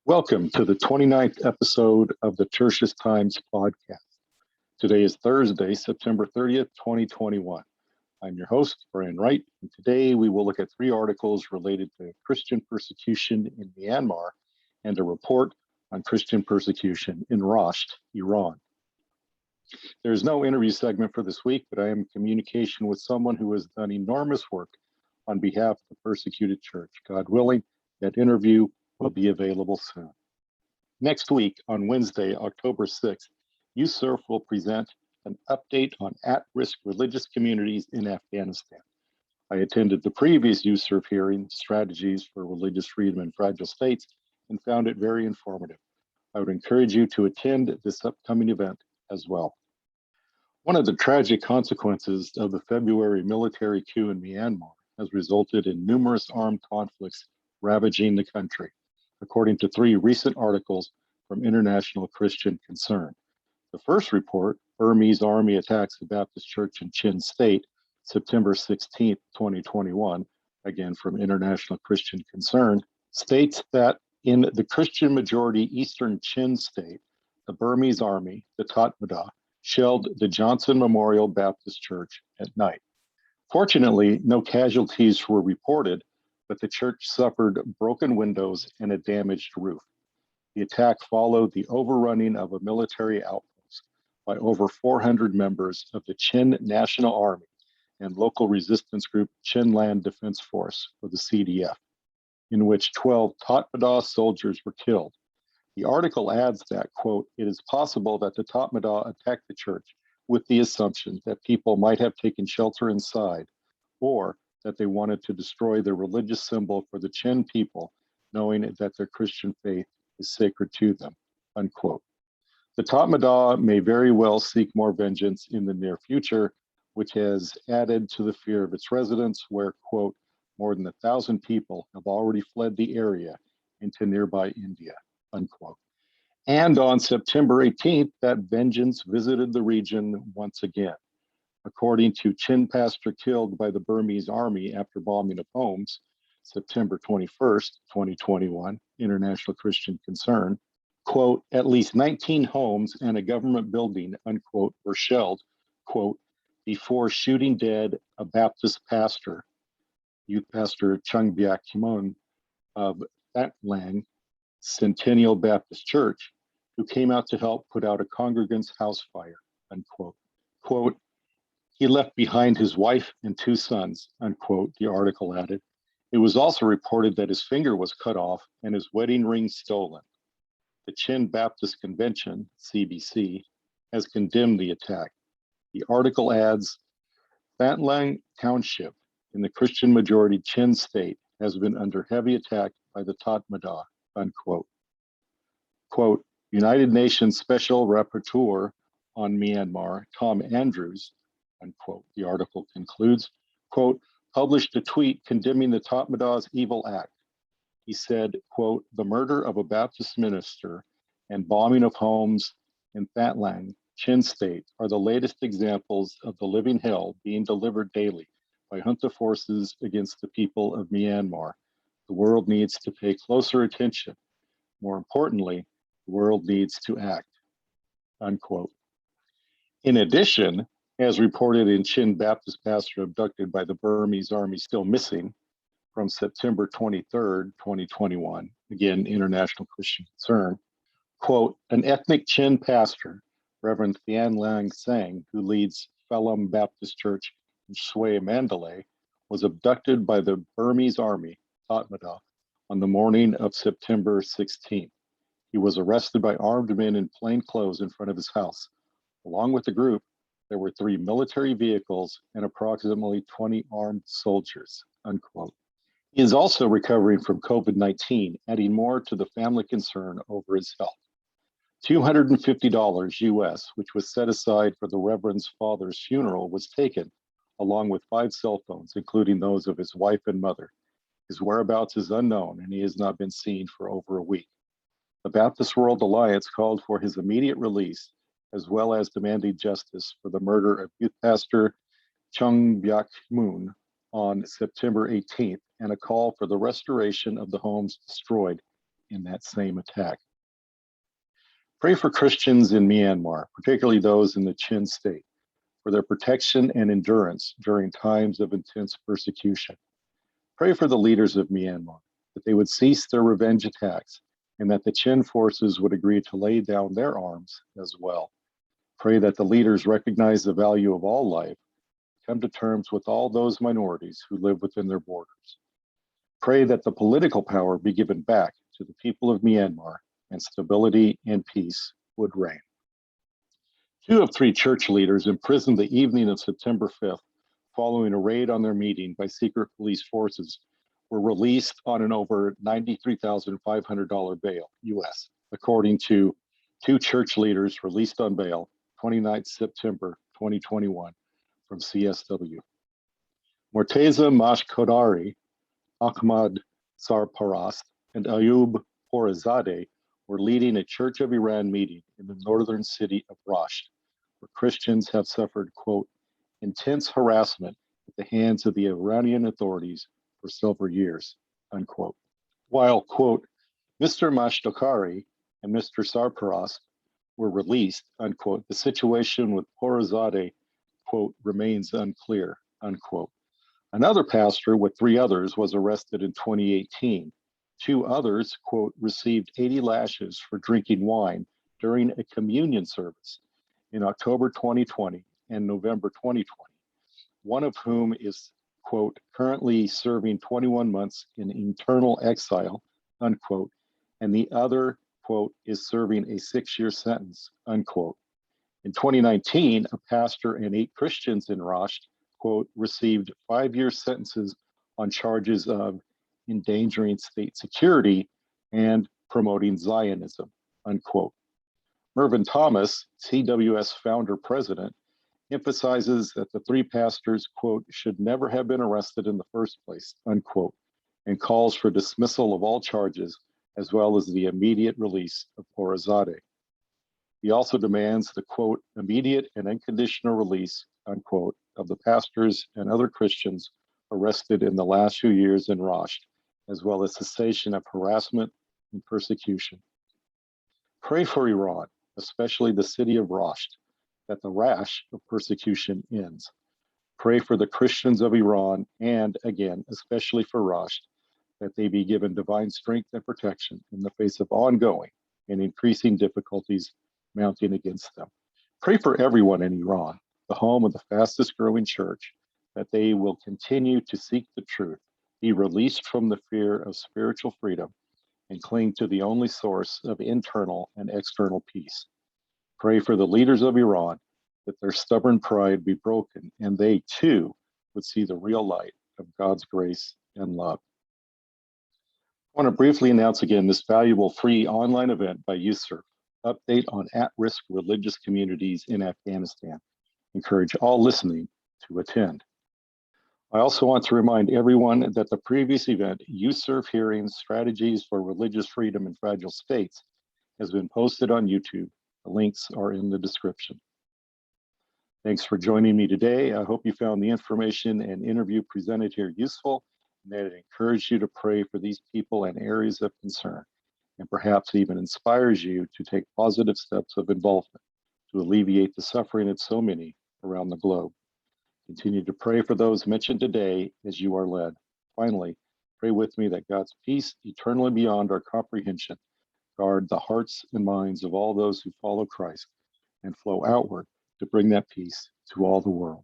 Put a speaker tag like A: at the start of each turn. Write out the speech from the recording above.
A: Welcome to the 29th episode of the Tertius Times podcast. Today is Thursday, September 30th, 2021. I'm your host, Brian Wright, and today we will look at three articles related to Christian persecution in Myanmar and a report on Christian persecution in Rasht, Iran. There's no interview segment for this week, but I am in communication with someone who has done enormous work on behalf of the persecuted church. God willing, that interview will be available soon. Next week, on Wednesday, October 6th, USCIRF will present an update on at-risk religious communities in Afghanistan. I attended the previous USCIRF hearing, Strategies for Religious Freedom in Fragile States, and found it very informative. I would encourage you to attend this upcoming event as well. One of the tragic consequences of the February military coup in Myanmar has resulted in numerous armed conflicts ravaging the country, according to three recent articles from International Christian Concern. The first report, Burmese Army Attacks the Baptist Church in Chin State, September 16, 2021, again from International Christian Concern, states that in the Christian majority eastern Chin State, the Burmese Army, the Tatmadaw, shelled the Johnson Memorial Baptist Church at night. Fortunately, no casualties were reported, but the church suffered broken windows and a damaged roof. The attack followed the overrunning of a military outpost by over 400 members of the Chin National Army and local resistance group Chin Land Defense Force, or the CDF, in which 12 Tatmadaw soldiers were killed. The article adds that, quote, it is possible that the Tatmadaw attacked the church with the assumption that people might have taken shelter inside, or that they wanted to destroy the religious symbol for the Chin people, knowing that their Christian faith is sacred to them, unquote. The Tatmadaw may very well seek more vengeance in the near future, which has added to the fear of its residents, where, quote, more than 1,000 people have already fled the area into nearby India, unquote. And on September 18th, that vengeance visited the region once again. According to Chin pastor killed by the Burmese army after bombing of homes, September 21st, 2021, International Christian Concern, quote, at least 19 homes and a government building, unquote, were shelled, quote, before shooting dead a Baptist pastor, youth pastor Chung Byak Kimon of That Lang Centennial Baptist Church, who came out to help put out a congregant's house fire, unquote. Quote, he left behind his wife and two sons, unquote, the article added. It was also reported that his finger was cut off and his wedding ring stolen. The Chin Baptist Convention, CBC, has condemned the attack. The article adds, That Lang Township in the Christian majority Chin state has been under heavy attack by the Tatmadaw, unquote. Quote, United Nations Special Rapporteur on Myanmar, Tom Andrews, unquote, the article concludes, quote, published a tweet condemning the Tatmadaw's evil act. He said, quote, the murder of a Baptist minister and bombing of homes in That Lang, Chin State, are the latest examples of the living hell being delivered daily by junta forces against the people of Myanmar. The world needs to pay closer attention. More importantly, the world needs to act, unquote. In addition, as reported in Chin Baptist pastor abducted by the Burmese army still missing from September 23rd, 2021, again, International Christian Concern, quote, an ethnic Chin pastor, Reverend Thian Lang Sang, who leads Phelim Baptist Church in Shui Mandalay, was abducted by the Burmese army, Tatmadaw, on the morning of September 16th. He was arrested by armed men in plain clothes in front of his house. Along with the group, there were 3 military vehicles and approximately 20 armed soldiers, unquote. He is also recovering from COVID-19, adding more to the family concern over his health. $250 US, which was set aside for the Reverend's father's funeral, was taken, along with 5 cell phones, including those of his wife and mother. His whereabouts is unknown, and he has not been seen for over a week. The Baptist World Alliance called for his immediate release, as well as demanding justice for the murder of youth pastor Chung Byak Moon on September 18th, and a call for the restoration of the homes destroyed in that same attack. Pray for Christians in Myanmar, particularly those in the Chin State, for their protection and endurance during times of intense persecution. Pray for the leaders of Myanmar, that they would cease their revenge attacks and that the Chin forces would agree to lay down their arms as well. Pray that the leaders recognize the value of all life, come to terms with all those minorities who live within their borders. Pray that the political power be given back to the people of Myanmar and stability and peace would reign. 2 of 3 church leaders imprisoned the evening of September 5th following a raid on their meeting by secret police forces were released on an over $93,500 bail, US, according to 2 church leaders released on bail 29 September 2021 from CSW. Morteza Mashkodari, Ahmad Sarparast, and Ayub Horizadeh were leading a Church of Iran meeting in the northern city of Rasht, where Christians have suffered, quote, intense harassment at the hands of the Iranian authorities for several years, unquote. While, quote, Mr. Mashtokari and Mr. Sarparast were released, unquote, the situation with Horizadeh, quote, remains unclear, unquote. Another pastor with 3 others was arrested in 2018. 2 others, quote, received 80 lashes for drinking wine during a communion service in October 2020 and November 2020, one of whom is, quote, currently serving 21 months in internal exile, unquote, and the other, quote, is serving a 6-year sentence, unquote. In 2019, a pastor and 8 Christians in Rasht, quote, received 5-year sentences on charges of endangering state security and promoting Zionism, unquote. Mervyn Thomas, CWS founder president, emphasizes that the 3 pastors, quote, should never have been arrested in the first place, unquote, and calls for dismissal of all charges as well as the immediate release of Horizadeh. He also demands the, quote, immediate and unconditional release, unquote, of the pastors and other Christians arrested in the last few years in Rasht, as well as cessation of harassment and persecution. Pray for Iran, especially the city of Rasht, that the rash of persecution ends. Pray for the Christians of Iran and, again, especially for Rasht, that they be given divine strength and protection in the face of ongoing and increasing difficulties mounting against them. Pray for everyone in Iran, the home of the fastest growing church, that they will continue to seek the truth, be released from the fear of spiritual freedom, and cling to the only source of internal and external peace. Pray for the leaders of Iran that their stubborn pride be broken and they too would see the real light of God's grace and love. I want to briefly announce again this valuable free online event by USCIRF, Update on At-Risk Religious Communities in Afghanistan. Encourage all listening to attend. I also want to remind everyone that the previous event, USCIRF Hearings, Strategies for Religious Freedom in Fragile States, has been posted on YouTube. The links are in the description. Thanks for joining me today. I hope you found the information and interview presented here useful and that it encouraged you to pray for these people and areas of concern, and perhaps even inspires you to take positive steps of involvement to alleviate the suffering of so many around the globe. Continue to pray for those mentioned today as you are led. Finally, pray with me that God's peace, eternally beyond our comprehension, guard the hearts and minds of all those who follow Christ and flow outward to bring that peace to all the world.